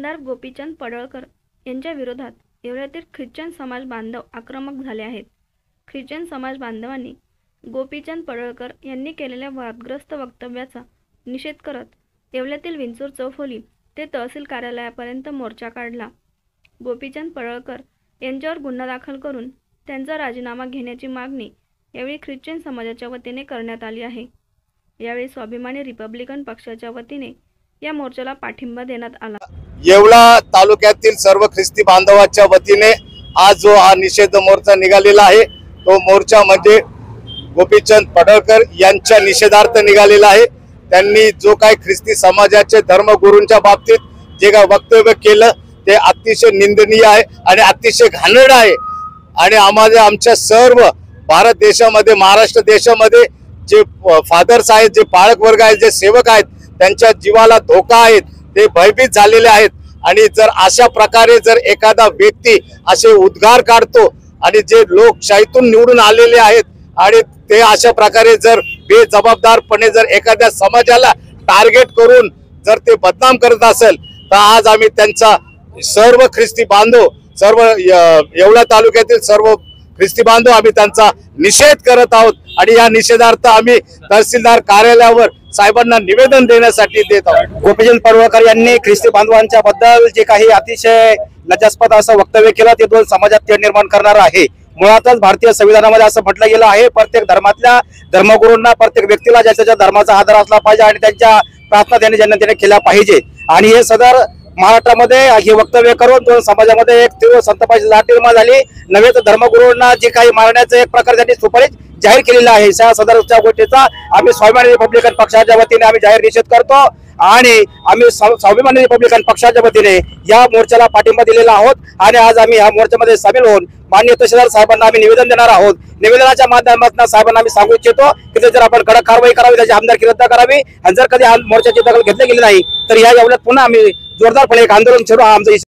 आमदार गोपीचंद पडळकर यांच्या विरोधात येवल्यातील ख्रिश्चन समाज बांधव आक्रमक झाले आहेत। ख्रिश्चन समाज बांधवांनी गोपीचंद पडळकर यांनी केलेल्या वादग्रस्त वक्तव्याचा निषेध करत येवल्यातील विंचूर चौफुली ते तहसील कार्यालयापर्यंत मोर्चा काढला। गोपीचंद पडळकर यांच्यावर गुन्हा दाखल करून त्यांचा राजीनामा घेण्याची मागणी यावेळी ख्रिश्चन समाजाच्या वतीने करण्यात आली आहे। यावेळी स्वाभिमानी रिपब्लिकन पक्षाच्या वतीने या मोर्चाला पाठिंबा देण्यात आला। येवला तालुक्यातील सर्व ख्रिस्ती बांधवांच्या वतीने आज जो हा निषेध मोर्चा निघालेला आहे तो मोर्चा म्हणजे गोपीचंद पडळकर यांच्या निषेधार्थ निघालेला आहे। त्यांनी जो काही ख्रिस्ती समाजाचे धर्मगुरूंच्या बाबतीत जे काही वक्तव्य केलं ते अतिशय निंदनीय आहे आणि अतिशय घाणेरड आहे। आणि आमच्या सर्व भारत देशामध्ये महाराष्ट्र देशामध्ये जे फादर्स आहेत, जे पालक वर्ग आहेत, जे सेवक आहेत, त्यांच्या जीवाला धोका आहे, ते भयभीत झालेले आहेत। आणि जर अशा प्रकारे जर एखादा व्यक्ती असे उद्गार काढतो आणि जे लोकशाहीतून निवडून आलेले आहेत आणि ते अशा प्रकारे जर बेजबाबदारपणे जर एखाद्या समाजाला टार्गेट करून जर ते बदनाम करत असेल तर आज आम्ही त्यांचा सर्व ख्रिस्ती बांधव, सर्व येवला तालुक्यातील सर्व ख्रिस्ती बांधव आम्ही त्यांचा निषेध करत आहोत। आणि या निषेधार्थ आम्ही तहसीलदार कार्यालयावर साहेबांना निवेदन देण्यासाठी देत आहोत। गोपीचंद पडळकर यांनी ख्रिस्ती बांधवांच्या बद्दल जे काही अतिशय लज्जास्पद असं वक्तव्य केलं ते दोन समाजात ते निर्माण करणार आहे। मुळातच भारतीय संविधानामध्ये असं म्हटलं गेलं आहे, प्रत्येक धर्मातल्या धर्मगुरूंना, प्रत्येक व्यक्तीला ज्याच्या धर्माचा आदर असला पाहिजे आणि त्यांच्या प्रार्थना त्यांनी जनतेने केल्या पाहिजे। आणि हे सदर महाराष्ट्रामध्ये हे वक्तव्य करून दोन समाजामध्ये एक तीव्र संतापाची लाट निर्माण झाली। नव्हे तर धर्मगुरूंना जे काही मारण्याचं एक प्रकार त्यांनी सुपारीच जाहीर केलेला आहे। त्या सदरच्या गोष्टीचा आम्ही स्वाभिमानी रिपब्लिकन पक्षाच्या वतीने आम्ही जाहीर निषेध करतो आणि आम्ही स्वाभिमानी रिपब्लिकन पक्षाच्या वतीने या मोर्चाला पाठिंबा दिलेला आहोत। आणि आज आम्ही या मोर्चामध्ये सामील होऊन माननीय तहसीलदार साहेबांना आम्ही निवेदन देणार आहोत। निवेदनाच्या माध्यमातून साहेबांना आम्ही सांगू इच्छितो की जर आपण कडक कारवाई करावी, त्याची आमदारकी रद्द करावी आणि जर कधी मोर्चाची दखल घेतली गेली नाही तर या येवल्यात पुन्हा आम्ही जोरदारपणे एक आंदोलन छेडू हा आमचा